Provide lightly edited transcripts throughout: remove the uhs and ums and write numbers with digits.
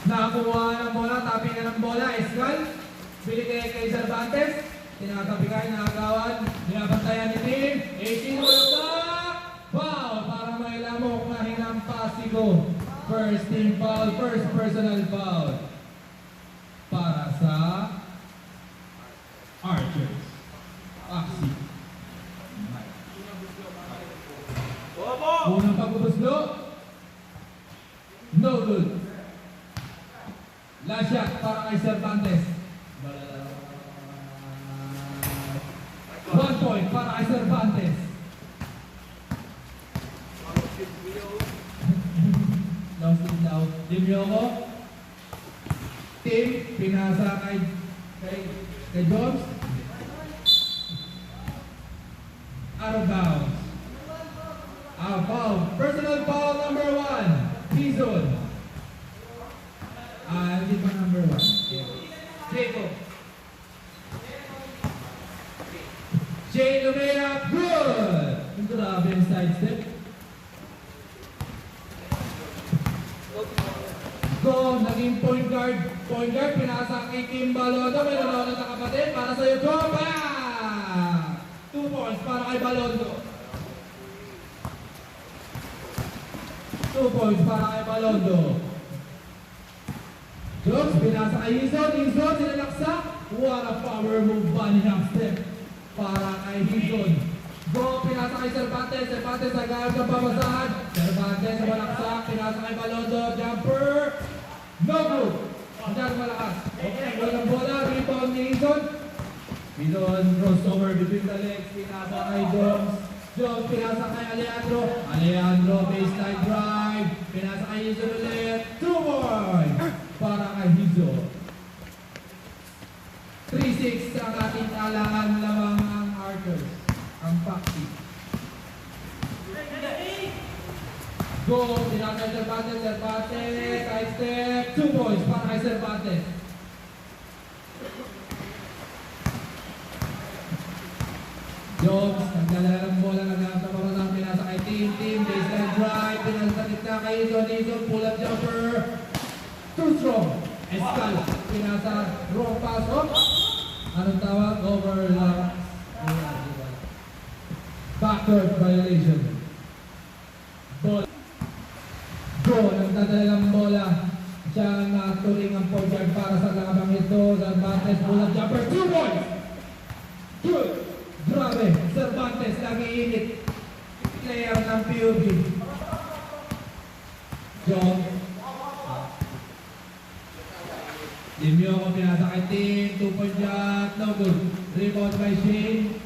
Nakakuha ng bola, tapingan ng bola, Escal. Binigay kay Cervantes. Tinakabigay, nakagawan. Binabantayan ni Tim. 18 walaksak. Foul para may lamok na hinampasigo. First team foul, first personal foul. Para sa Archers. Axie. Unang pagbubuslo. No good. Last shot para kay Cervantes. 1 point para kay Cervantes. Lost it now. Dimyoko. Tim, pinasa kay Jones. Out of bounds. Out of bounds. Personal foul number 1. Season. Hindi pa number 1. Jacob. Jay Lumera, good! Grabe yung sidestep. Go, naging point guard. Point guard, pinasa kay Kim Balondo. May nanonood na kapatid. Para sa'yo, drop back! 2 points para kay Balondo. 2 points para kay Balondo. Jones, pinasa kay Hizon. Hizon, sinalaksak. What a power move ba ni Half-step para kay Hizon. Go, pinasa kay Cervantes. Cervantes, agad ng pabasahan. Cervantes, malaksak. Pinasa kay Balondo. Jumper. No good. Diyan malakas. Okay, walang bola. Rebound ni Hizon. Hizon, crossover between the legs. Pinasa kay Jones. Jones, pinasa kay Alejandro. Alejandro, baseline drive. Pinasa kay Hizon ulit. 2 points para kay Hizon. 3-6 ang ating talangan lamang ang Archers. Ang Paxi. Go, pinasa kay Cervantes. Cervantes, side step. 2 points para kay Cervantes. Jones, nagdala ng bola, nagkakaroon pinasa kay Tim, baseline drive, pinasa sa gitna kay Hizon, pull up jumper, too strong, Escal, pinasa, wrong pass, anong tawag? Overlap, backward violation. Ball. Go, nagdadala ng bola, siya ang naturing ang point guard para sa lakabang ito, Cervantes, pull up jumper, 2 points! Good! Grabe, Cervantes, nag-iinit. Player ng PUB. John. Dimyo ko pinasa kay Tim. 2-point shot. No good. Rebound by Shane.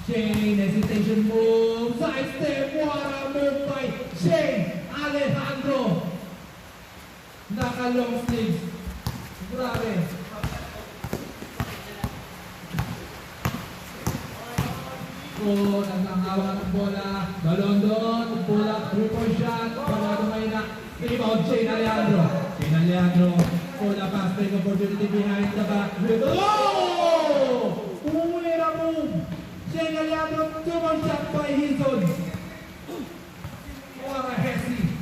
Shane, hesitation move. Side step. What a move by Shane. Alejandro. Naka-long sleeves. Grabe. Go, nagkakawa ng bola. Balondo, pull up, 3-point shot. Palado may na. Rebound, Shane Alejandro. Shane Alejandro, pull up, pass, take opportunity behind the back. Oh! Umuli na move. Shane Alejandro, 2-point shot by Hizon. What a hesi.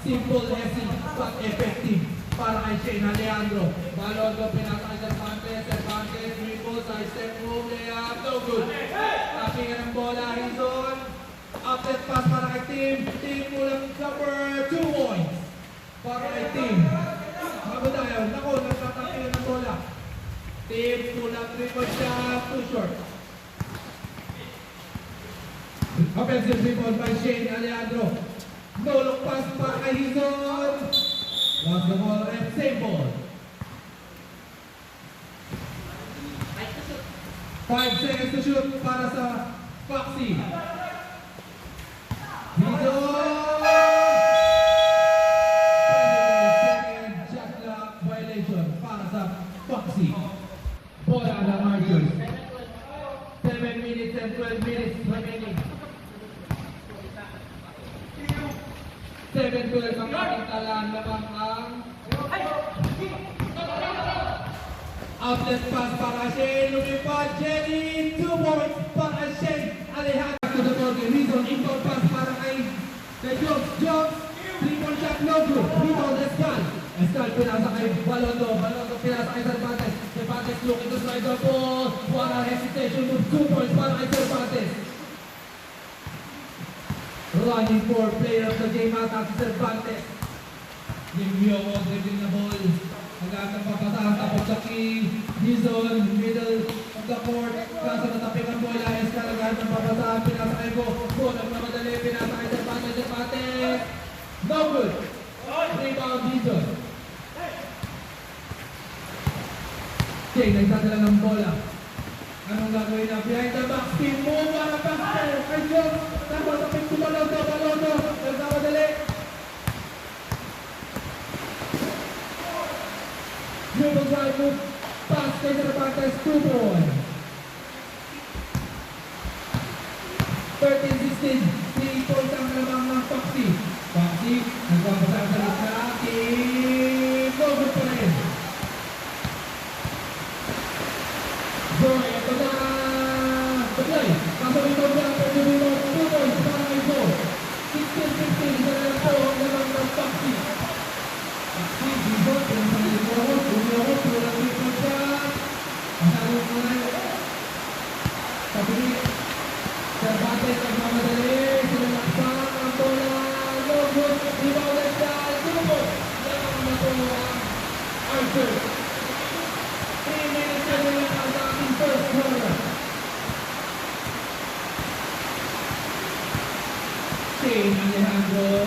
Simple hesi, but effective. Para kay Shane Alejandro. Balondo, pinasa kay Cervantes. Cervantes, dribble, side step move, layup, no good. Tapingan ng bola, Hizon. Outlet pass para kay Tim. Tim ulang number 2 points. Para kay Tim. Bago tayo, naku, nagtatapingan ng bola. Tim ulang 3-point shot, too short. Offensive rebound by Shane Alejandro. No look pass para kay Hizon. Once the ball, same ball. 5 seconds to shoot para sa Paxi. Hizon! Second shot clock violation para sa Paxi. Bola ng Archers. 7 minutes and 12 minutes remaining. 7-12 ang ating talaan lamang ang outlet pass para Shane, lumipad, Jenny, 2 points para Shane Alejandro to the ball game. Hizon, inbound pass para kay Jones, 3-point shot, no good. Rebound, Escal. Escal pinasa kay Balondo. Balondo pinasa kay Cervantes. Cervantes looking to strike the ball. Wala hesitation with 2 points para kay Cervantes. Running for player of the game ata si Cervantes. Limyo, dribbling na ball. Nag-aatang papasahan tapos sa key. Dizon, middle of the court. Kaso natapik ang bola. Escal nag-aatang papasahan. Pinasa kay Go. Go, nagmamadali. Pinasa kay Cervantes. Cervantes. No good. Rebound Dizon. Jay, nagdadala ng bola. Anong gagawin na? Behind the back, spin move, para back, ay Diyos! Tapos, tapos, Balondo, Balondo, nagkamadali. Dribble drive move, pass kay Cervantes, 2 points. 13-16, 3 points ang lamang ng Foxy. Foxy, nagpapasang sa lisa, no good pa rin. Joy, ito na! Baglay, kaso ito na, pwede mo 2 points para kay Joy. 16-16, isa na lang po ang lamang ng Foxy. Foxy, Dizon, pinagpalit mo ako, tumulong ako, tulang dito siya. Masalo ko na yun. Pabili, Cervantes nagmamadali, sinalaksak ang bola, no good, rebound na siya, tumulong. Lamang na po ang Arthur. 3 minutes na nila ang ating first quarter. Shane Alejandro.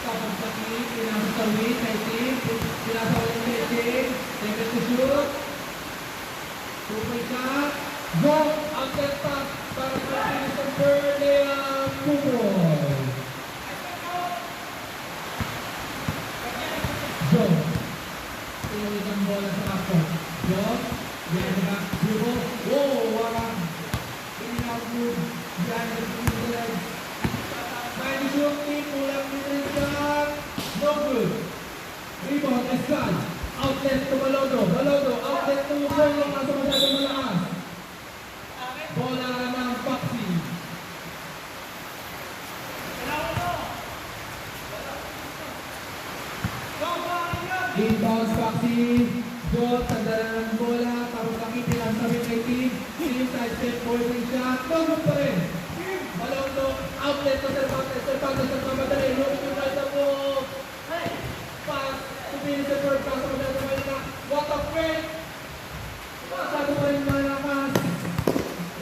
Tapos sa key, pinasa sa wing, kay Tim. Pinasa ulit kay Tim. Take it to shoot. 2-point shot. Go! Outlet pass para sa Pinison Burnham. 2 points. Go! Tinulit ang bola sa backcourt. Go! Yan na. Dribble. Whoa! Warang. In-out move. Yan na sa legs. May shooting. Kulang din shot. No good. Rebound. Escal. Outlet to Balondo. Balondo. Outlet to Bolo. Kaso masyadong malakas. Bola ng Foxy. Inbounds Foxy. Jot, tagdala ng bola. Tapos nakipin ang sabi kay Tim. Tim, side step, boarding shot. No good pa rin. Balondo. Outlet to Cervantes. Cervantes nagmamadali. Looking to right the ball. Pass. Tumili sa third pass. What a break. Masago pa rin malakas.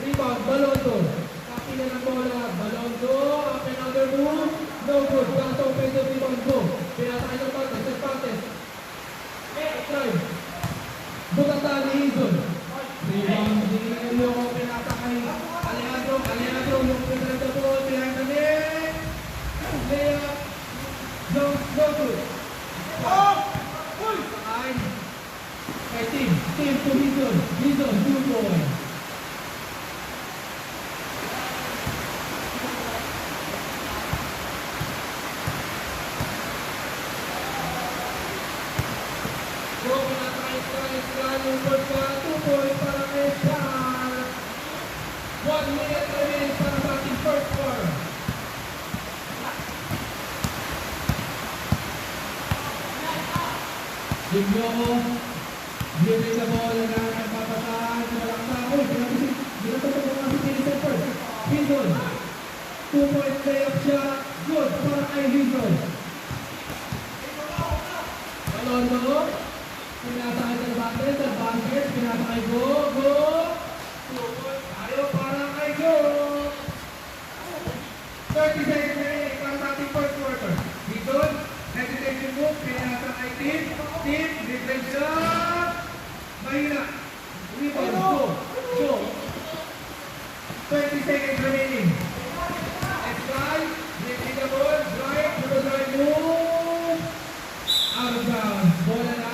Rebound, Balondo. Kapila ng bola. Balondo. Up and under move. No good. Kaso offensive rebound go. Pinasa kay Cervantes. Cervantes. Drive. Butata ni Izon. Rebound. Dinilyo ko. Pinasa kay Alejandro. Alejandro. Yung pinasa the ball. Behind the net. Layup. No good. Sakay. Kay Tim. Tim to Izon. Izon. 2 points. Yung pagka 2 points para kay Escal. 1 minute remaining para sa ating first quarter. Limyo, dribbling the ball, nagpapasahan, walang tao. Ginatapos ang mga Pinison first. Pinson, 2-point layup shot, good para kay Pinson. Balondo. Pinasa kay Cervantes, Cervantes, pinasa kay Go, Go! 2 points, ayaw para kay Go! 30 seconds remaining para sa ating first quarter. Dito, hesitation move, pinasa kay Tim, Tim, defense shot! Mahina! Rebound, go! Go! 30 seconds remaining. Escal, dribbling the ball, drive, dribble drive move! Out of bounds, bola na!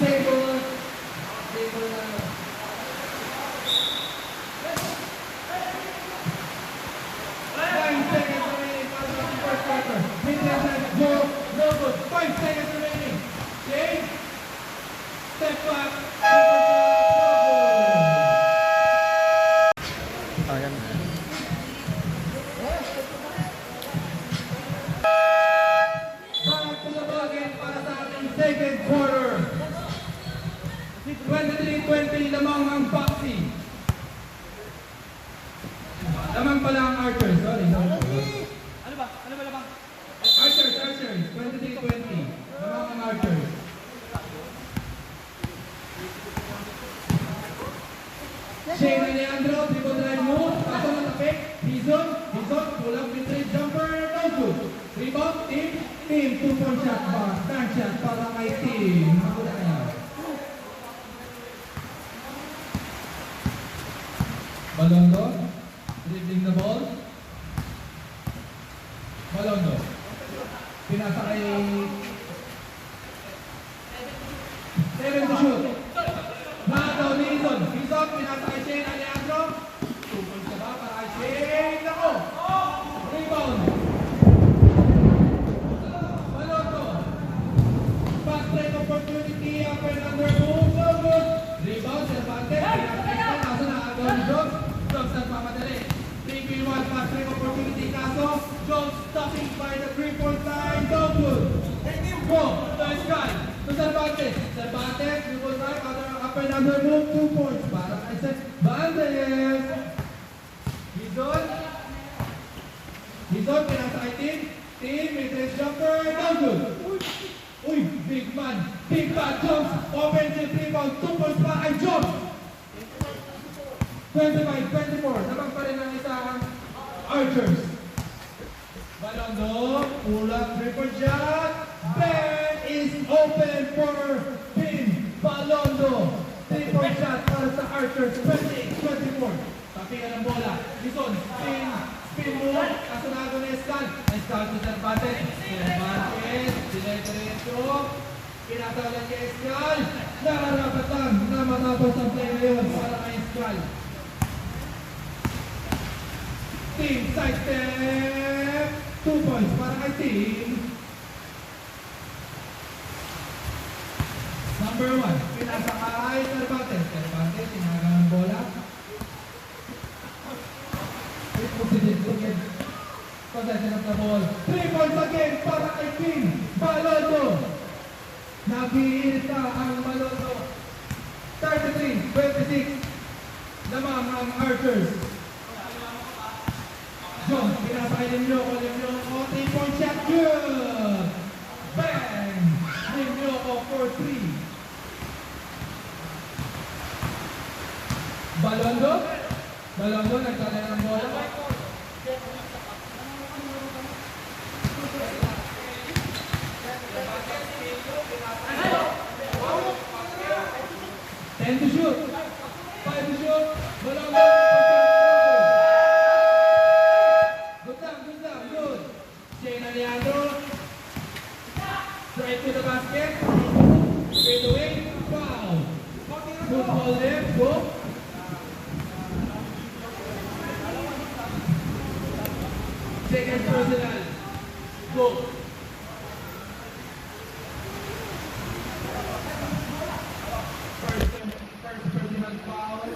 Table. 23-20 lamang ang boxing. Lamang pala ang Archer. Sorry. Ano ba? Ano ba lamang? Archer. 23-20. Lamang ang Archer. Shane Alejandro, triple drive move. Kaso ng tapik. Hizon. Pull-up mid-range jumper. No good. Rebound. Team. 2-point shot ba? Stand shot para kay team. Ako na kaya. Balondo. Dribbling the ball. Balondo. Pinasa kay 7 to shoot. Nakaw ni Hizon. Pinasa kay Shane Alejandro. 2 points na ba para kay Shane? Nako! Rebound. Balondo. Fast break opportunity. Up and under move. No good. Rebound. Cervantes. Pinasa kay Shane. Kaso nakagaw ni Jones. Jones nagmamadali. 3v1 fast break opportunity. Kaso Jones stopping by the 3-point line. No good. Go. Nice guy. To Cervantes. Dribble right. Up and under move. 2 points. Para kay Cervantes. Hizon. Pinasa kay team. Mid-range jumper. No good. Uy. Big man. Jones. Offensive rebound. 2 points para kay Jones. 25-24. Namang pa rin ang isang Archers. Balondo. Pull-up triple shot. Ben is open for Pin. Balondo. 3-point shot para sa Archers. 28-24. Tapingan ng bola. Hizon. Spin move. Kasunado na Escal. Escal to Cervantes. Cervantes. Diretso. Pinasa ulit kay Escal. Nararapat lang na matapos ang play ngayon para kay Escal. Team side step. 2 points para kay team. Number 1. Pinasa kay Cervantes. Tinaga ng bola. Possession of the ball. 3 points again para kay team. Balondo. Nag-iinit na ang Balondo. 33-26. Lamang ang Archers. Jones, pinasa kay Limlioco. 3-point shot. Good! Bang! Limlioco for 3. Balondo nagtala ng bola. Ten to shoot. 5 to shoot. Balondo. Good. Shane Alejandro. Straight to the basket. Straight away. Foul. Good ball there. Go. Second personal. Go. First personal foul.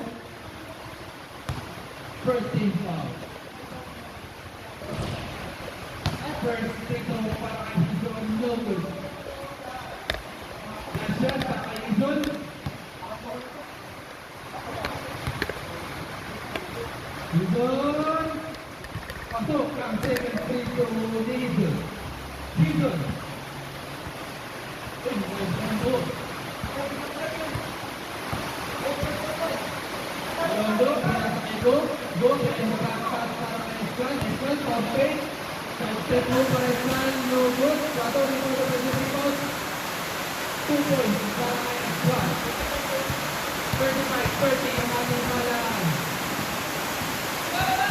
First team foul. First takeover para kay Hizon. No good. Nasyan para kay Hizon. Hizon. Pasok ang second free throw ni Hizon. Hizon. Balondo, pinasa kay Go. Go, kaya makakapas para kay Escal. Escal, top fake. Side-step move para Escal. No good. 4 rebound. 2 points para kay Escal. 35-30 ang ating malang.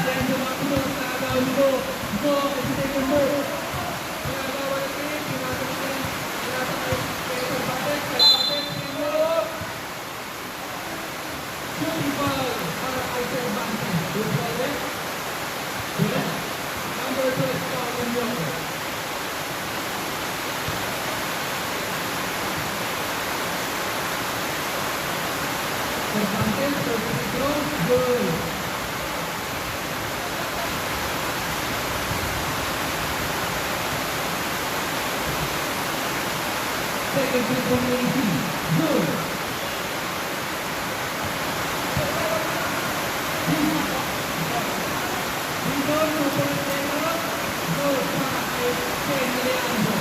Then sumasunod na agaw ni Go. Go, second move. Pinagawa ng team. Pinasa kay Cervantes. Spin move. Shooting foul para kay Cervantes. Good ball there. Good. Number 12 foul ng Yoko. Cervantes, first free throw. Good. Second free throw ng AC. Good. 2-point layup. Good para kay Shane Leandro.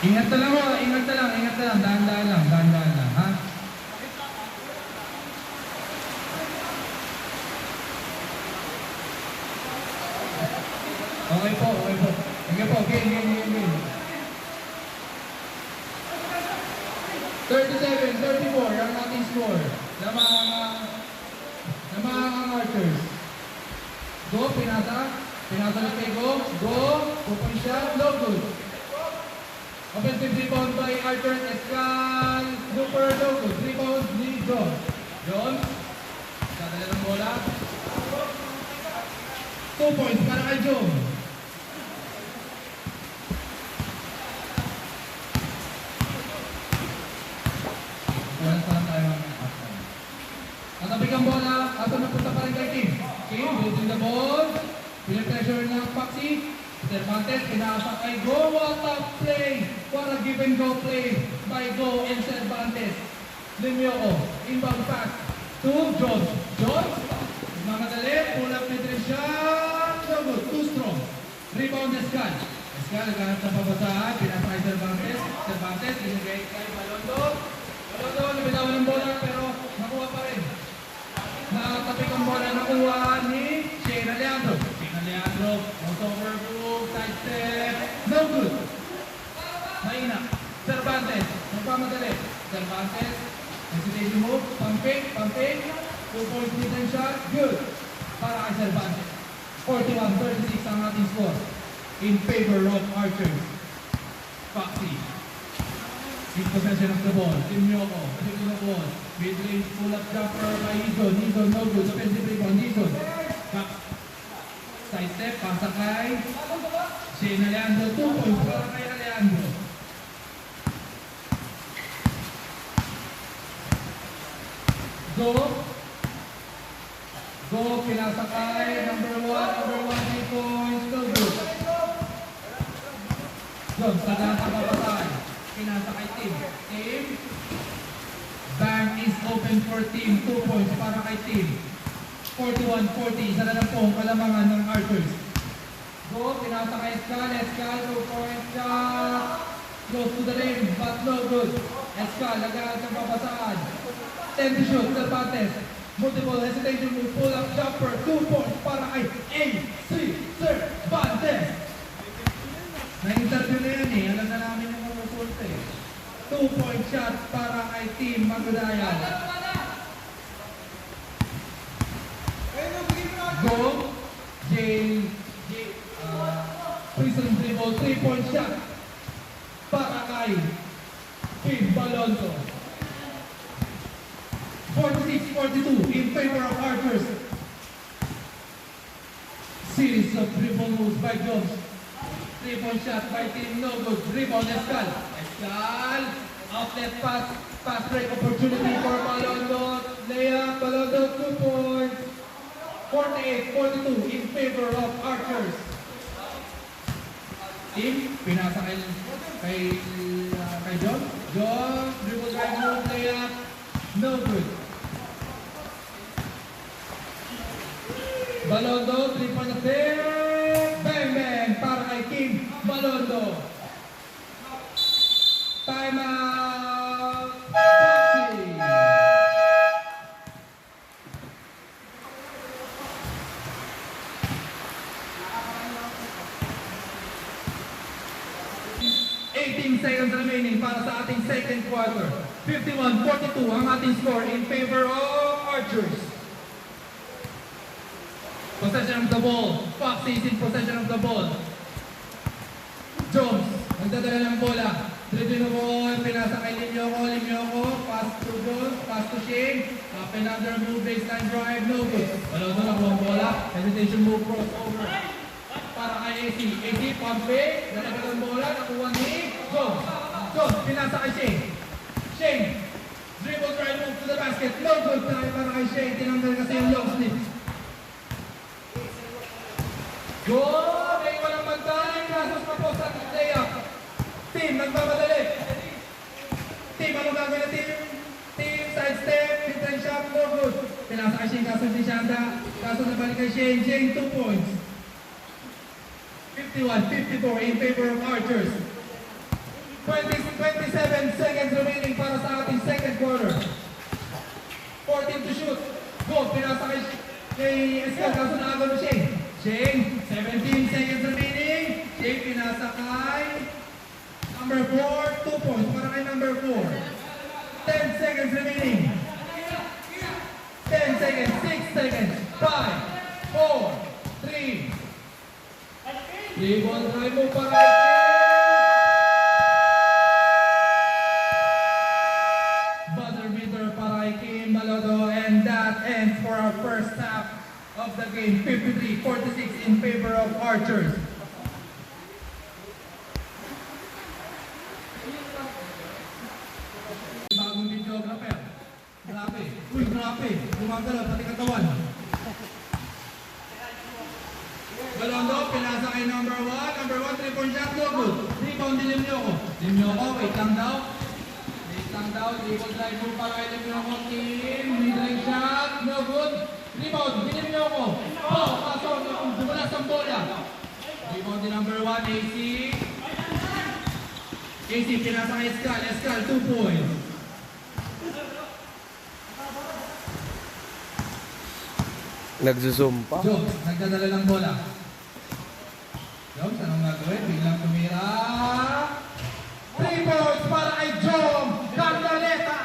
Ingat na lang ho, ingat na lang, dahan-dahan lang, ha? Okay po. Sige po, game. 37-34, ang ating score. Lamang ang Archers. Go, pinasa ulit kay Go, 2-point shot, no good. Offensive rebound by Arthur Escal, super no good. Rebound ni John. Dadala ng bola. 2 points para kay John. Natabik ang bola, ato napunta pa rin kay Kim. Kim, holding the ball. Pinapressure ng Paxi. Cervantes, pinasa kay Go. What a play! What a give and go play by Go and Cervantes. Limyoco, inbound pass to Jones. Jones, mamadali, pull up mid-range shot. No good, too strong. Rebound Escal. Escal, naghanap ng pabasahan. Pinasa kay Cervantes. Cervantes, binigay kay Balondo. Balondo, nabitawan ng bola pero nakuha pa rin. Nakatapik ang bola, nakuha ni Shane Leandro. Crossover move, side step. No good. Mahina. Cervantes, nagpamadali. Cervantes, hesitation move, pumping. 2-point mid-range shot, good. Para kay Cervantes. 41-36 ang ating score. In favor of Archers. Foxy. In possession of the ball. Timyoco, taking the ball. Mid-range pull-up jumper by Hizon. Hizon, no good. Offensive rebound, Hizon. Side step, pasa kay Shane Leandro. 2 points para kay Leandro. Go, pinasa kay number 1, 8 points, no good. John, sa lahat ang papasay. Pinasa kay Tim. Bang is open for Tim. 2 points para kay Tim. 41-40, isa na lang po ang kalamangan ng Archers. Go, pinasa kay Escal, 2-point shot. Close to the rim, but no good. Escal, nagkakas ng papasaan. 10 to shoot, Cervantes. Multiple hesitation move, pull up jumper, 2 points para kay AC Cervantes. 2-point shot para kay Team Magdayan. Go, Prison dribble, 3-point shot para kay Team Balonzo. 46-42 in favor of Archers. Series of dribble moves by Jones. 3-point shot by Team No Good. Rebound, Escal. Outlet pass break opportunity for Balonzo. Layup, Balonzo, 2 points. 48-42 in favor of Archers. Team, pinasa kay John. John, dribble drive move, layup. No good. Balonzo, 3-point attempt. Bang, bang, para kay Team Balonzo. Time out. Foxy. Seconds remaining para sa ating second quarter. 51-42 ang ating score in favor of Archers. Possession of the ball. Foxy is in possession of the ball. Jones, nagdadala ng bola. Dribble the ball, pinasa kay Limyoco, pass to Jones, pass to Shane. Up and under move, baseline drive, no good. Balonzo nakuha ang bola. Hesitation move, crossover. Para kay AC. AC, pump fake. Nalagay ang bola, nakuha ni Jones. Jones, pinasa kay Shane. Shane, dribble drive move to the basket. No good tayo para kay Shane. Tinanggal kasi yung long slip. Good! May walang bantay. Kasos pa po sa layup. Team, nagmamadali. Team, ano gagawin na team? Team, side step, mid-range shot, no good. Pinasa kay Shane, kaso si Shanda. Kaso nabalik kay Shane. Shane, 2 points. 51-54 in favor of Archers. 27 seconds remaining para sa ating second quarter. 14 to shoot. Go, pinasa kay Escal, kaso nakagano Shane. Shane, 17 seconds remaining. Shane, pinasa kay number 4, 2 points para kay number 4. 10 seconds remaining. 10 seconds, 6 seconds, 5, 4, 3. Rebound drive mo para kay buzzer beater para kay Kim Balonzo, and that ends for our first half of the game. 53-46 in favor of Archers. Bagong videographer. Grabe. Uy, grabe. Gumagalaw pati katawan. Balonzo, pinasa kay number 1. Number 1, 3-point shot, no good. Rebound din Limyoco. Limyoco, wait lang daw. Rebound drive move para kay Limyoco. Team, mid-range shot, no good. Rebound, din Limyoco. Paso, dumulas ang bola. Rebound din number 1, AC. AC, pinasa kay Escal. Escal, 2 points. Nagzo-zoom pa. Jones, nagdadala ng bola. Jones, anong gagawin? Biglang tumira. 3 points para kay Jom Cardaneta.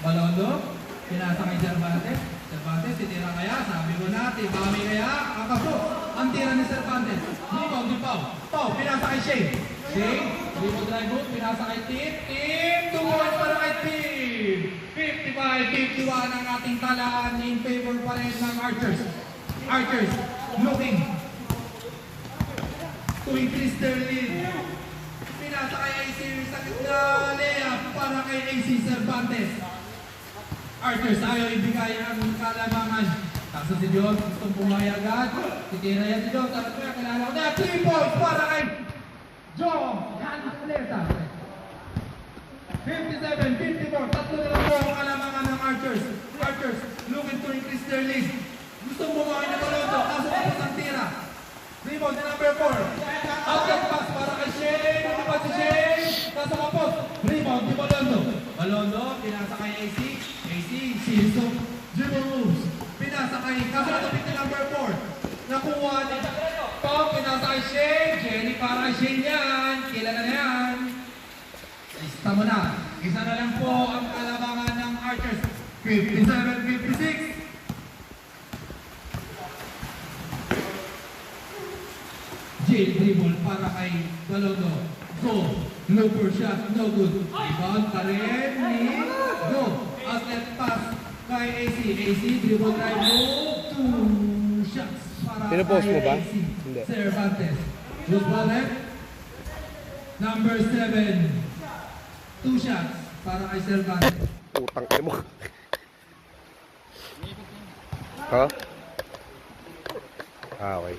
Balonzo, pinasa kay Cervantes. Cervantes, titira kaya? Sabi ko na, tibami kaya? Akaso, ang tira ni Cervantes. Rebound ni Pau. Pau, pinasa kay Shane. Shane, rebound drive move, pinasa kay Tim. Tim, 2 points para kay Tim. 55-51 ang ating talaan in favor pa rin ng Archers. Archers looking to increase their lead. Pinasa kay AC sa gitna, layup para kay AC Cervantes. Archers ayaw ibigay ang kalamangan. Kaso si John gustong bumaya agad. Titira yan si John. Tapos kaya kailangan ko na 3 points para kay John Cardaneta. 57-54, tatlo na lang po ang kalamangan ng Archers. Archers looking to increase their lead. Gustong bumawi na Balonzo, kaso tapos ang tira. Rebound na number 4. Outlet pass para kay Shane. Ano pa si Shane? Kaso kapos. Rebound ni Balonzo. Balonzo, pinasa kay AC. AC, series of dribble moves. Pinasa kay, kaso natapit ni number 4. Nakuha ni pinasa kay Shane. Jenny para kay Shane yan. Kilala na yan. Lista mo na. Isa na lang po ang kalabangan ng Archers. 57-56. Jane dribble para kay Balondo. Go. Looper shot. No good. Rebound pa rin. Go. Outlet pass kay AC. AC dribble drive. Move. 2 shots para Pinupost mo ba? AC. Hindi. Cervantes. Loose ball left. Number 7. 2 shots para kay Cervantes. Utang kayo mo. Ha? Ah, okay.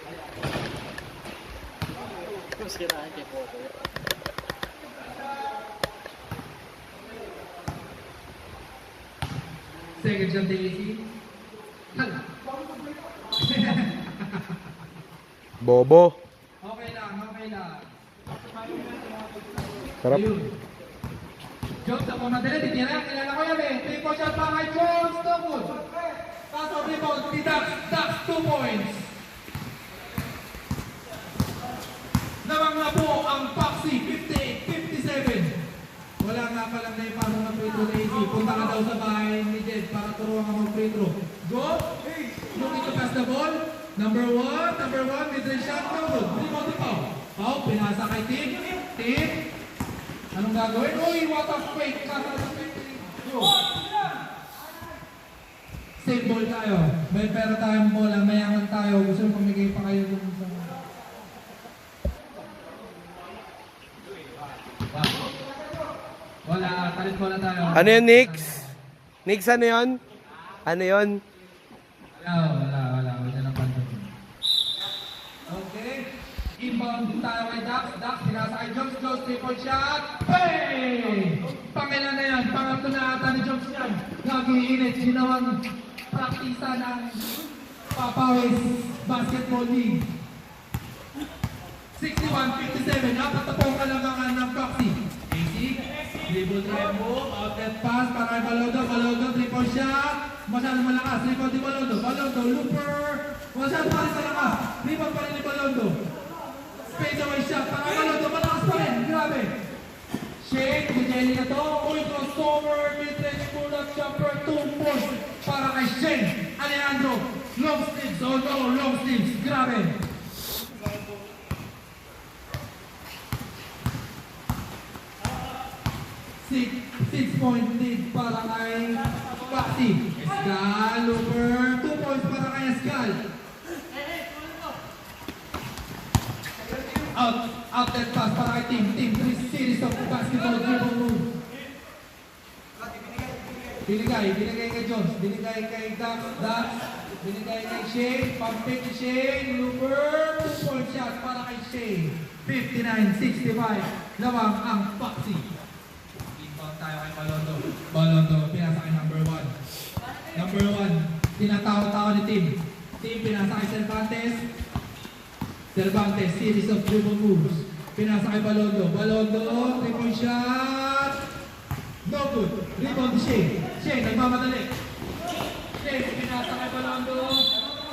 Second shot kay AC. Hala. Bobo. Okay lang, okay lang. Sarap. Ayun. Jones, ako madali, titira. Kilala ko yan eh. 3-point shot pa kay Jones. No good. Pass of rebound, ni Dax. Dax, 2 points. Nawang na po ang Foxy, 58-57. Wala nga palang naipasok ng free throw na AC. Punta ka daw sa bahay ni Jed para turuan ka mag free throw. Go! Looking to pass the ball. Number 1, mid-range shot, no good. Rebound to Pau. Pau, pinasa kay Tim. Tim. Anong gagawin? Uy, what a fake! Kasa sa fake. Go! Save ball tayo. May pera tayong bola, mayaman tayo. Gusto nyo pamigay pa kayo dun sa... Wala, talit bola tayo. Ano yun, Nix? Nix, ano yun? Ano yun? Wala. Wala na panto. Okay. Inbound tayo kay Dax. Dax, pinasa kay Jones. Jones, 3-point shot. Bang! Pangilan na yan. Pangatlo na ata ni Jones yan. Nag-iinit. Ginawang praktisa ng Papawis Basketball League. 61-57. Apat na po ang kalamangan ng Foxy. AC. Dribble drive move. Outlet pass para kay Balondo. Balondo, 3-point shot. Masyadong malakas. Rebound ni Balondo. Balondo, looper. Masyadong pa rin sa lakas. Rebound pa rin ni Balondo. Space away shot para kay Balondo. Malakas pa rin. Grabe. Shane, Jenny na to. Uy, crossover. Mid-range pull-up jumper. 2 points para kay Shane. Alejandro. Long sleeves. Oh no, long sleeves. Grabe. 6-point lead para kay Foxy. Escal, over. 2 points para kay Escal. Outlet pass para kay Team. Team, 3 series of basketball dribble moves. Binigay kay Jones. Binigay kay Dax. Binigay kay Shane. Pag-pick ni Shane. Looper. 2-point shot para kay Shane. 59-65. Lawang ang Foxy. Tayo kay Balondo, pinasa kay number 1. Number 1, tinatawa-tawa ni Tim. Tim, pinasa kay Cervantes, series of dribble moves. Pinasa kay Balondo, 3-point shot. No good. Rebound ni Shane. Shane, nagmamadali. Shane, pinasa kay Balondo.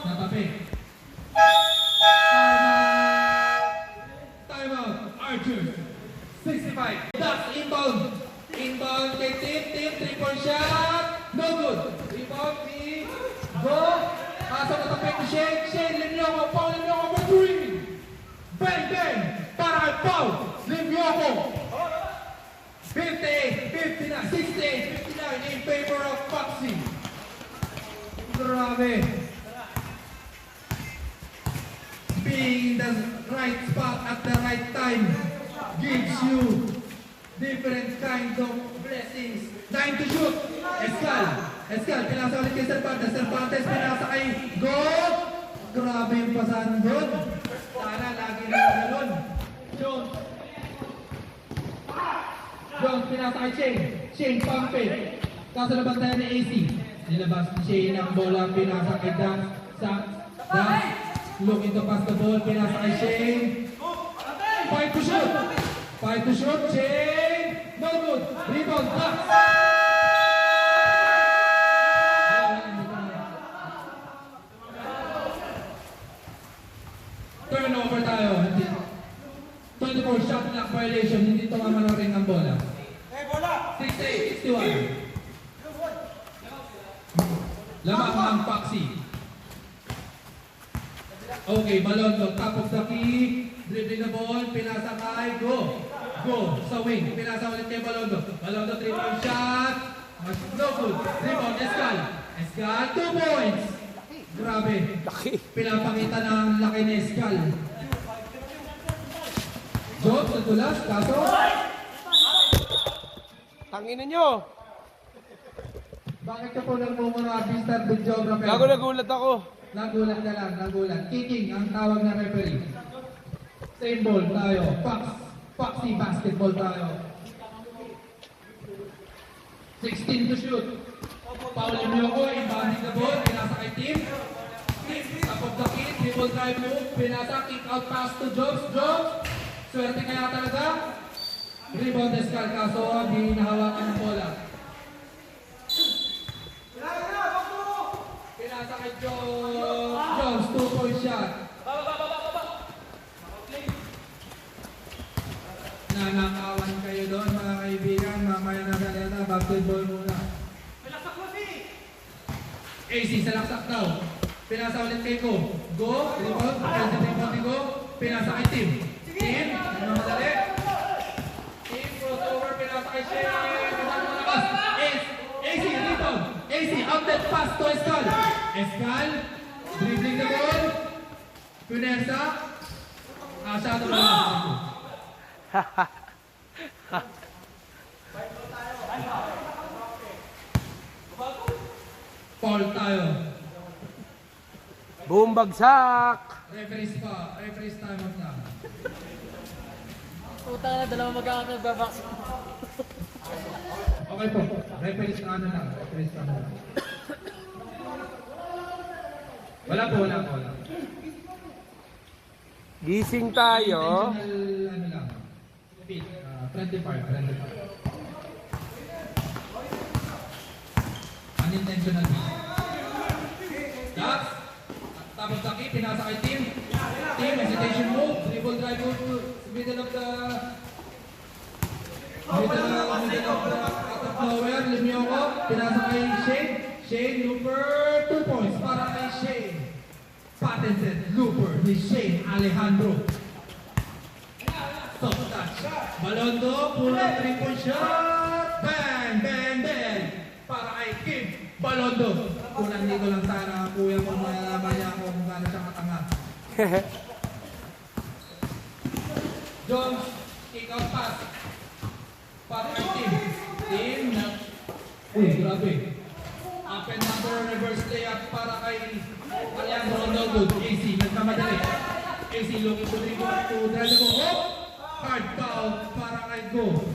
Natapi. Time out. Archer. 65. That's inbound. Inbound kay Tim, 3-point shot. No good. Rebound ni Go. Asa na tapik ni Shane. Shane, lim niyo ako. Pau, lim niyo ako. Madrid. Bang, bang. Para kay Pau. Lim niyo ako. 58, 59, 68, 59 in favor of Foxy. Grabe. Being in the right spot at the right time gives you different kinds of blessings. 9 to shoot. Escal, pinasa ulit kay Cervantes. Cervantes, pinasa kay Go. Grabe yung pasahan doon. Sana lagi na gano'n. Jones, pinasa kay Shane, pumping. Kaso nabantayan ni AC. Nilabas ni Shane ang bola, pinasa kay Dax. Dax, looking to pass the ball, pinasa kay Shane. 5 to shoot. Shane. No good. Rebound. Dax. Turnover violation, hindi tumama ng ring ang bola. 68, 61. Lamang ang Paxi. Okay, Balondo, top of the key. Dribbling the ball, pinasa kay, go. Go, sa wing, pinasa ulit kay Balondo. Balondo, 3-point shot. No good. Rebound, Escal. Escal, 2 points. Grabe. Pinapakita ng laki ni Escal. Job, sa tulas, kaso. Tangina nyo. Bakit ka po nagmumura, Mr. Videographer? Gago nagulat ako. Nagulat na lang, nagulat. Kicking ang tawag na referee. Same ball tayo. Foxy basketball tayo. 16 to shoot. Paul Imioco, inbounding the ball. Pinasa kay Tim. Top of the key, dribble drive move. Pinasa, kick out pass to Jobs. Jobs. Swerte kaya talaga. Rebound Escal, kaso di nahawakan ng bola. Pinasa kay Jones, 2-point shot. Nanakawan kayo doon mga kaibigan, mamaya na galeta, basketball muna. AC sa laksak daw. Pinasa ulit kay Go. Go, rebound, offensive rebound ni Go. Pinasa kay Tim. Tim, ano madali? Tim, crossover, pinasa kay Shea. Pinasa malakas. AC, rebound. AC, outlet pass to Escal. Escal, dribbling the ball. Punersa. Shadow na lang. Foul tayo. Boom bagsak. Referees time out na. Utang na, dalawang mag-aakit nagbabaks. Okay po, referees na ano lang. Referees na ano lang. Wala po. Gising tayo. Intentional, ano lang. Friendly part. Unintentional. That's top of the key, pinasa kay Tim. Tim, hesitation move, dribble drive move to middle of the out of nowhere, Limioco, pinasa kay Shane. Shane, looper, 2 points para kay Shane. Patented looper ni Shane Alejandro. Soft touch. Balondo, pulang 3-point shot. Bang! Para kay Kim Balondo. Kulang dito lang sana kuya kung malalaman niya kung gano'n siya katanga. Jones, kick out pass. Para kay Tim. Uy, grabe. Up and number reverse layup para kay Alejandro Ronaldo. AC, nagmamadali. AC looking to dribble to drive the ball. Oh! Hard foul para kay Go.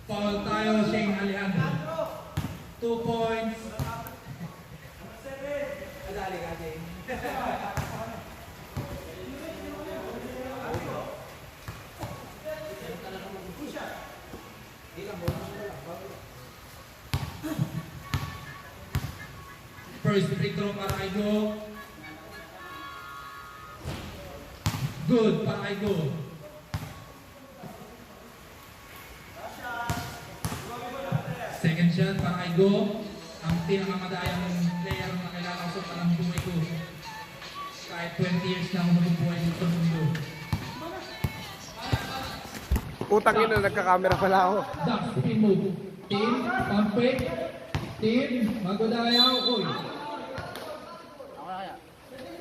Foul tayo, Shane Alejandro. 2 points. First free throw para kay Go. Good para kay Go. Second shot para kay Go. Ang pinakamadayang player na kailangan ko ng buhay ko. Kahit 20 years na ako mabubuhay dito sa mundo. Utang yun na nagka-camera pala ako. Duck, spin move. Team, pump fake. Team, magudayaw. Uy.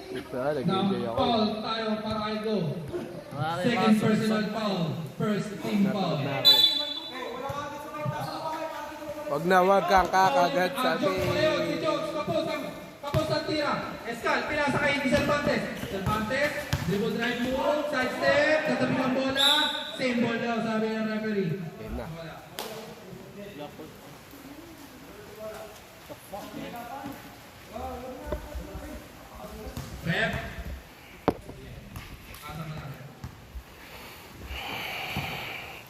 Ito, Now, nag-enjoy ako. foul tayo para kay Go. Second personal foul. First team foul. Na ako. Wag kang kakagat sabi. Si Jones, kapos ang tira. Escal, pinasa kay Cervantes. Cervantes, dribble drive move, side step, tatabi ng bola. Same ball daw, sabi ng referee. Yan na. Rep.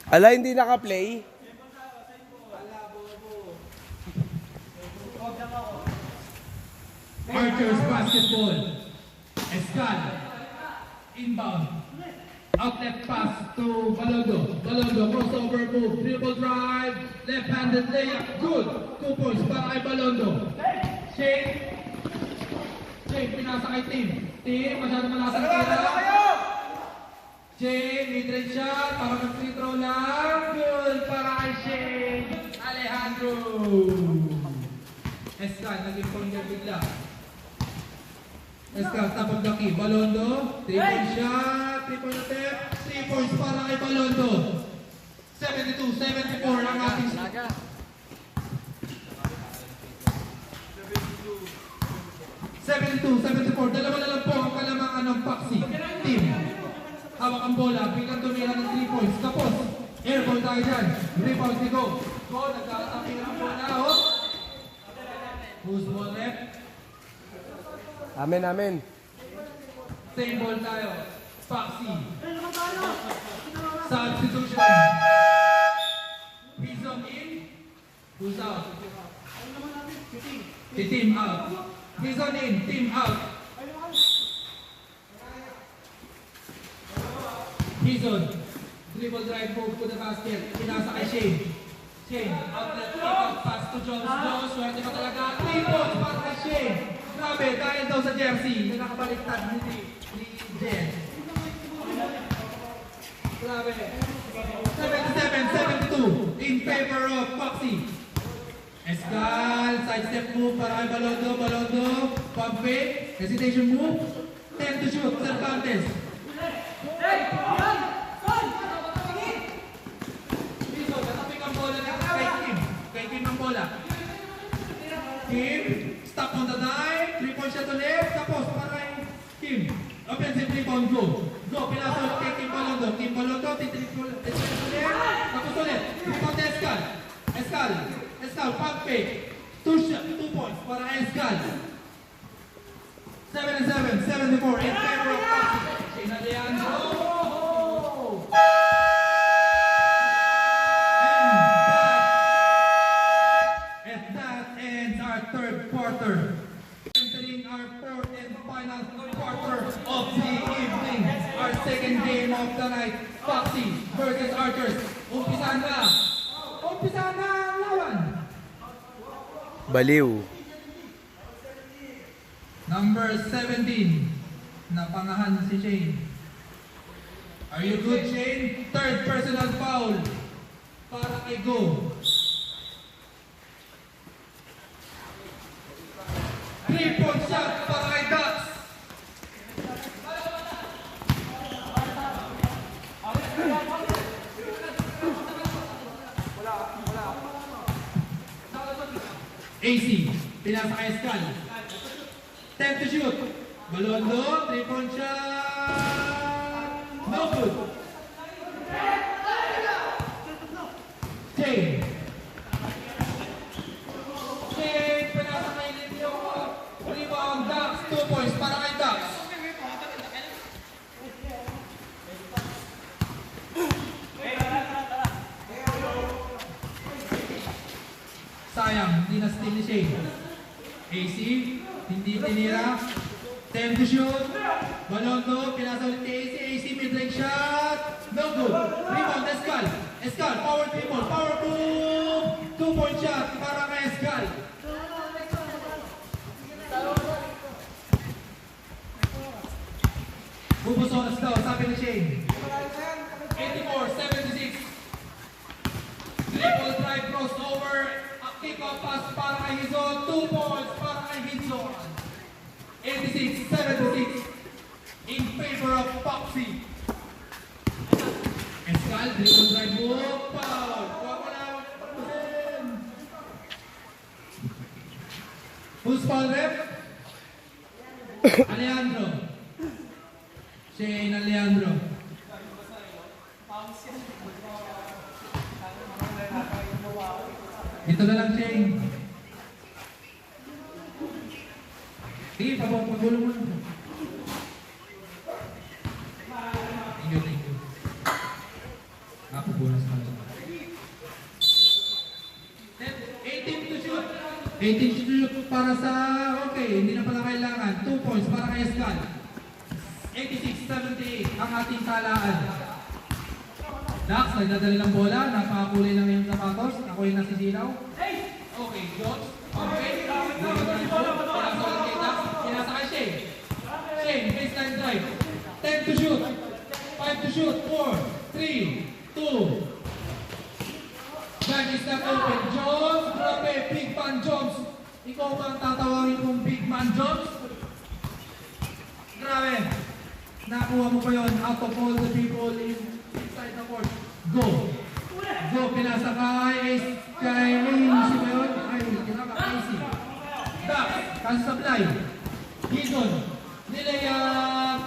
Ala, hindi naka-play? Archers basketball. Escal. Inbound. Outlet pass to Balondo. Balondo, crossover move, dribble drive, left-handed layup, good. 2 points para kay Balondo. Shane, pinasa kay Tim. Tim, masyado malakas ang tira. Shane, mid-range shot, para mag-free throw lang. Good para kay Shane. Alejandro. Escal, naging pointer bigla. Escal, top of the key. Balondo, 3-point shot, 3-point attempt, 3 points para kay Balondo. 72-74 ang ating Laga. 72-74, dalawa na lang po ang kalamangan ng Paxi team. Hawak ang bola, biglang tumira ng 3 points. Tapos, airball tayo dyan. Rebound ni Go. Go, nagkakatapin ang bola, oh. Who's ball left? Amen, amen. Same ball tayo. Paxi. Substitution. Pizon in. Who's out? The team out. Pizon in, team out. Pizon. Dribble drive move to the basket. Pinasa kay Shane. Shane, outlet kick out pass to Jones. Jones, swerte pa talaga. 3 points para kay Shane. Grabe, dahil daw sa jersey na nakabaliktad ni Jen. Grabe. 77-72 in favor of Foxy. Escal, sidestep move para kay Balondo. Balondo, pump fake, hesitation move. 10 to shoot, Cervantes. Piso, natapik ang bola dito kay Kim. Kay Kim ang bola. Kim, stop on the dive, 3-point shot ulit, tapos para kay Kim. Offensive rebound, go. Go, pinasa ulit kay Kim Balondo. Kim Balondo, titirik ulit, tapos ulit. Rebound Escal. Escal, pump fake. 2 points para kay Escal. 77-74 in favor of Foxy. Shane Alejandro. And that ends our third quarter. Entering our fourth and final quarter of the evening. Our second game of the night. Foxy versus Archers. Umpisa na ang laban. Baliw. Number 17. Napangahan si Shane. Are you good, Shane? Third personal foul para kay Go. 3-point shot para kay Ducks. AC, pinasa kay Escal. 10 to shoot. Balondo, 3-point shot. No good. Shane. Shane, pinasa kay Livio. Rebound, Ducks. 2 points para kay Ducks. Sayang, hindi na steal ni Shane. AC, hindi tinira. 10 to shoot. Balondo, pinasa ulit kay AC. AC mid-range shot. No good. Rebound, Escal. Escal, power dribble, power move. 2-point shot para kay Escal. Bubos oras daw, sabi ni Shane. 84-76. Dribble drive crossover. Kick-off pass para kay Hizon. 2 points para kay Hizon. 86-76 in favor of Foxy. Escal, dribble drive move. Foul. Wala. Who's foul rep? Alejandro. Shane Alejandro. Dito na lang, Shane. Sige, pagulo mo lang. Thank you. Ako, bonus na lang. 18 to shoot. 18 to shoot para sa, okay, hindi na pala kailangan. 2 points para kay Escal. 86. 86-78 ang ating talaan. Dax, nagdadala ng bola. Napakakulay ng iyong sapatos. Ako yung nasisilaw. Okay, Jones. Okay. Pinasa ulit kay Dax. Pinasa kay Shane. Shane, baseline drive. 10 to shoot. 5 to shoot. 4, 3, 2. Back is not open. Jones, grabe. Big man Jones. Ikaw ba ang tatawagin kong Big man Jones? Grabe. Nakuha mo pa yun out of all the people inside the court. Go. Go. Pinasa kay Easy ba yun? Ay, kinaka kay Easy. Dax. Kasi sablay. Hizon.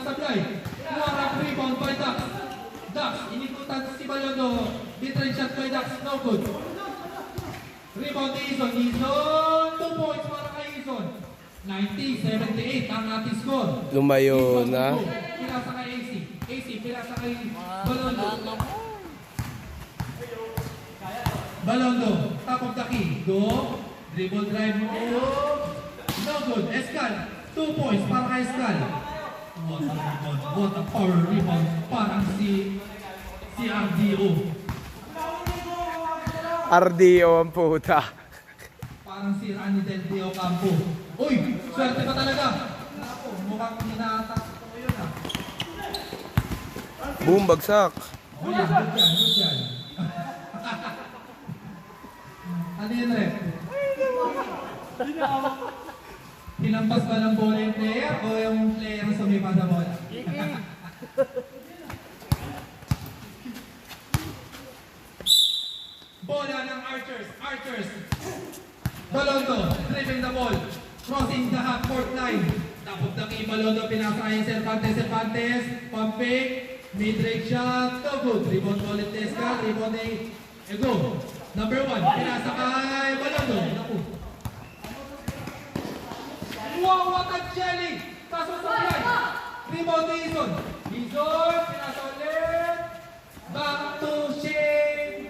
Sablay. Kuha rebound by Dax. Dax. Inikutan si Balondo. Mid-range shot by Dax. No good. Rebound ni Hizon. Hizon. 2 points para kay Hizon. 90-78 ang ating score. Lumayo na. Pinasa kay AC. AC, pinasa kay Balondo. Balondo, top of the key. Go. Dribble drive move. No good. Escal. 2 points para kay Escal. What a rebound. What a power rebound. Parang si RDO. RDO ang puta. Parang si Rani Del Rio Campo. Uy! Swerte pa talaga! Ako, mukhang hinaatak ko yun ah. Boom, bagsak. Good yan, good yan, good yan. Ano yun, Rep? Hinampas ba ng bola yung player o yung player ang sumipa sa bola? Bola ng Archers. Balondo, dribbling the ball. Crossing the half-court line. Top of the key, Balondo, pinasa kay Cervantes. Pump fake. Mid-range shot. No good. Rebound ulit Escal. Rebound ay Ego. Number 1, pinasa kay Balondo. Naku. Wow, what a jelly! Kaso sa fly. Rebound ni Hizon. Hizon, pinasa ulit. Back to Shane.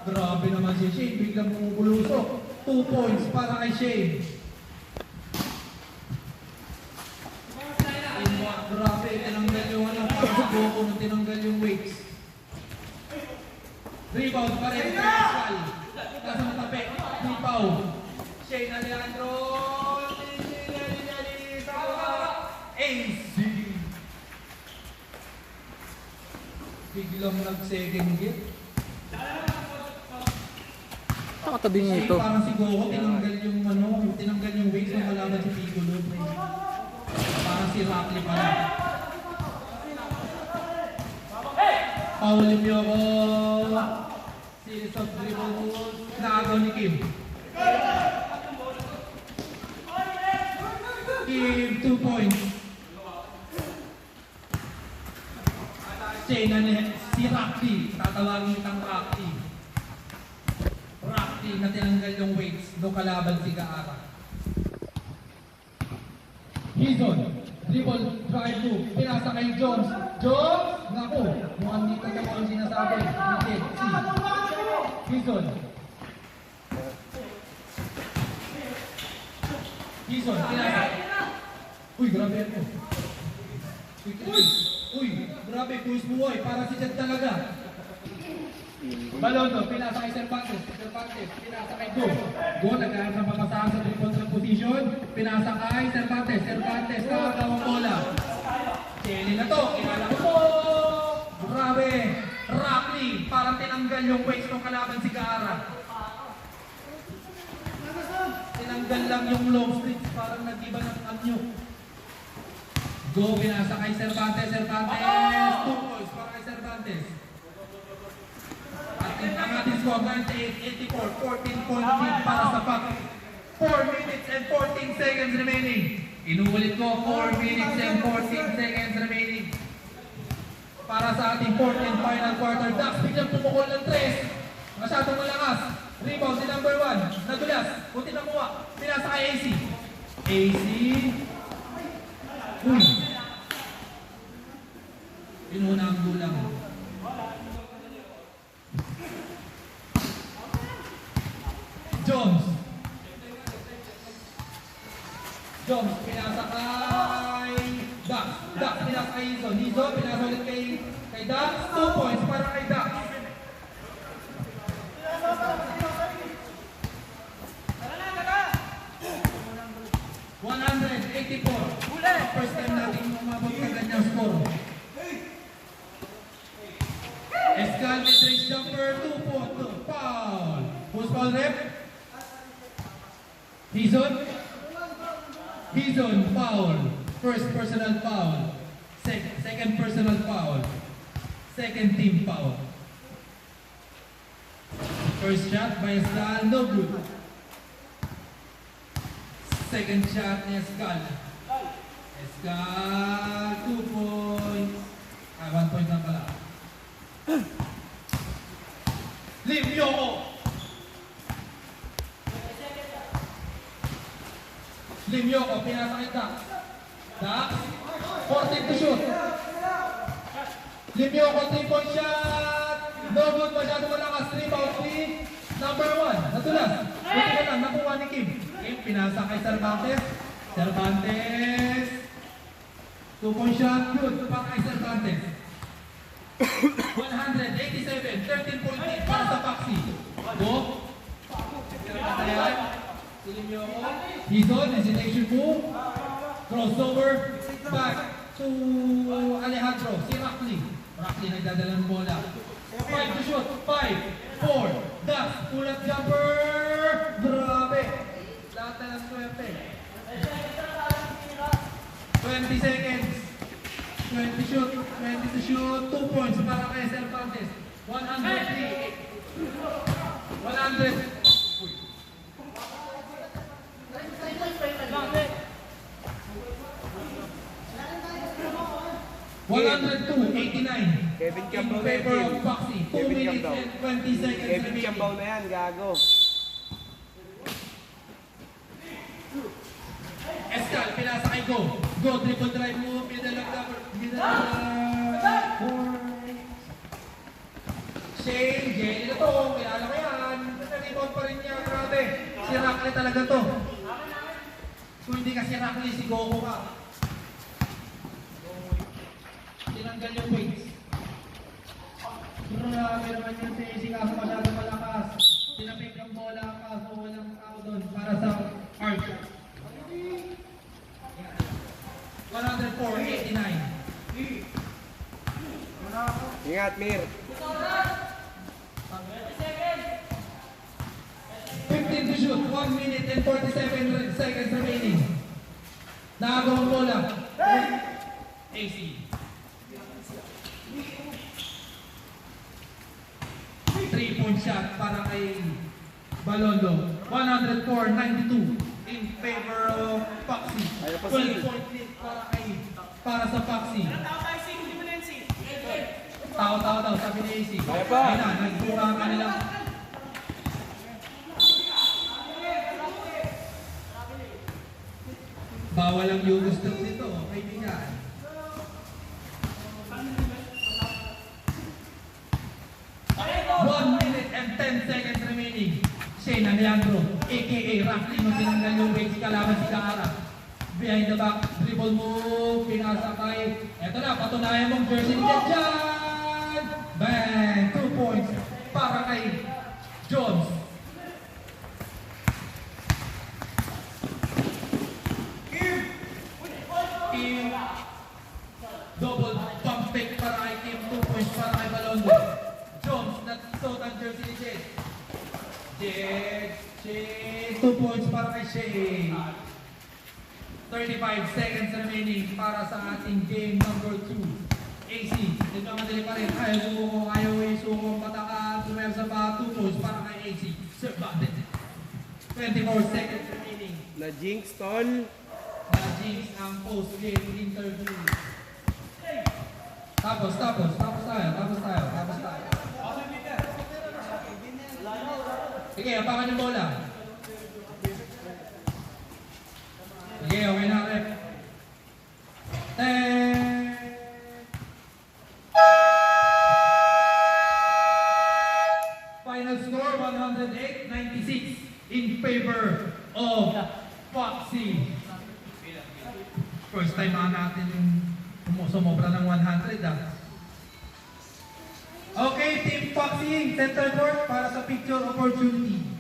Grabe naman si Shane, biglang pumupulusok. 2 points para kay Shane. Grabe, tinanggal yung ano, parang sa buko nung tinanggal yung weights. Rebound pa rin kay Escal. Nasa matabi, Lipaw. Shane Alejandro. AC. Biglang nag-second hit. Nakatabi niya ito. Parang si Goku, tinanggal yung weights ng kalaban si Piccolo. Parang si Rocky pa rin. Paulin niyo ako. Series of dribble moves. Nakagaw ni Kim. Kim, 2 points. Si Rocky. Tatawagin kitang Rocky. Rocky na tinanggal yung weights no kalaban si Gaara. Hizon, dribble, drive move, pinasa kay Jones. Jones, naku, mukhang dito na mo ang sinasabi. Hizon. Hizon, pinasa. Uy, grabe ako. Uy, grabe, kuis buhay, para si Jed talaga. Balondo, pinasa kay Cervantes, pinasa kay Go. Go, nagkaroon ng papasahan sa three-point position. Pinasa kay Cervantes, kakagawang bola. Jelly na to, kilala ko po. Grabe, Rocky, parang tinanggal yung weights ng kalaban si Gaara. Tinanggal lang yung long streets, parang nag-iba ng anyo. Go, pinasa kay Cervantes, 2 points para kay Cervantes. At ang ating score, 98-84, 14-point lead para sa pack. 4 minutes and 14 seconds remaining. Inuulit ko, 4 minutes and 14 seconds remaining. Para sa ating 4th and final quarter. Dax, biglang pumukol ng 3. Masyadong malakas. Rebound si number 1. Nadulas. Buti na kuha. Pinasa kay AC. Uy. Inuna ang gulang. Jones. Joms, pinasa kay Dax. Dax, pinasa kay Hizon. Hizon, pinasa ulit kay Dax. 2 points para kay Dax. First time natin umabot na ganyang score. Escal, mid-range jumper, 2-4, foul. Who's foul rep? Hizon, foul. First personal foul. Second personal foul. Second team foul. First shot by Escal, no good. Second shot ni Escal. Escal, 2 points. 1 point lang pala. Lim Yoko. Lim Yoko, pinasa kay Dax. Dax, 14 to shoot. Lim Yoko, 3-point shot. No good, masyado malakas. Rebound ni number 1. Natulas. Buti na lang, nakuha ni Kim. Kim, pinasa kay Cervantes. Cervantes. 2-point shot, good. Para kay Cervantes. 187, 13 point lead para sa Paxi. Go. Silim Yoko. Hizon, hesitation move. Crossover. Back to Alejandro. Si Rackley. Rackley nagdadala ng bola. 5 to shoot. 5, 4. Dax. Pull-up jumper. Grabe. Lahat na ng swerte. 20 seconds. 20 to shoot, 2 points para kay Cervantes. 103. 102-89. Kevin Cambaw In favor na of yun. Paxi. 2 Kevin minutes Cambaw. and 20 seconds Kevin remaining. Cambaw na yan, gago. Escal, pinasa kay Go. Go, triple drive move, middle of the Shane, Jenny na to, kilala ko yan. Nag-rebound pa rin niya, grabe. Si Rackley talaga to. Kung hindi ka si Rackley, si Goku ka. Tinanggal yung weights. Grabe naman yung si kaso masyadong malakas. Tinapik ang bola, kaso walang tao doon para sa arch. 104-89. Ingat, Mir. 15 to shoot, 1 minute and 47 seconds remaining. Nakagawa ang bola. AC. 3-point shot para kay Balondo. 104-92 in favor of Paxi. 12-point lead para sa Paxi. Tao, sabi ni AC. Kaya pa. Ayun na, nagbuka ang kanilang. Bawal ang Yugos dito, kaibigan. One minute and 10 seconds remaining. Shane Alejandro, a.k.a. Rackley, nung tinanggal yung weights kalaban si Kaara. Behind the back, dribble move, pinasa kay. Eto na, patunayan mong jersey ni Jan. Bang! 2 points para kay Jones. Kim. Double pump fake para kay Kim. 2 points para kay Balondo. Jones, nagsuot ang jersey ni Jed. Shane. 2 points para kay Shane. 35 seconds remaining para sa ating game number 2. AC, dito madali pa rin. Ayaw suko, pataka, sumersa pa. 2 points para kay AC. Cervantes. 24 seconds remaining. Na-jinx, tol. Na-jinx ang post-game interview. Tapos tayo. Sige, apakan yung bola. Sige, okay na, rep. 10. Final score, 108-96 in favor of Foxy. First time natin yung sumobra ng 100 ah. Okay, Team Foxy, center court para sa picture opportunity.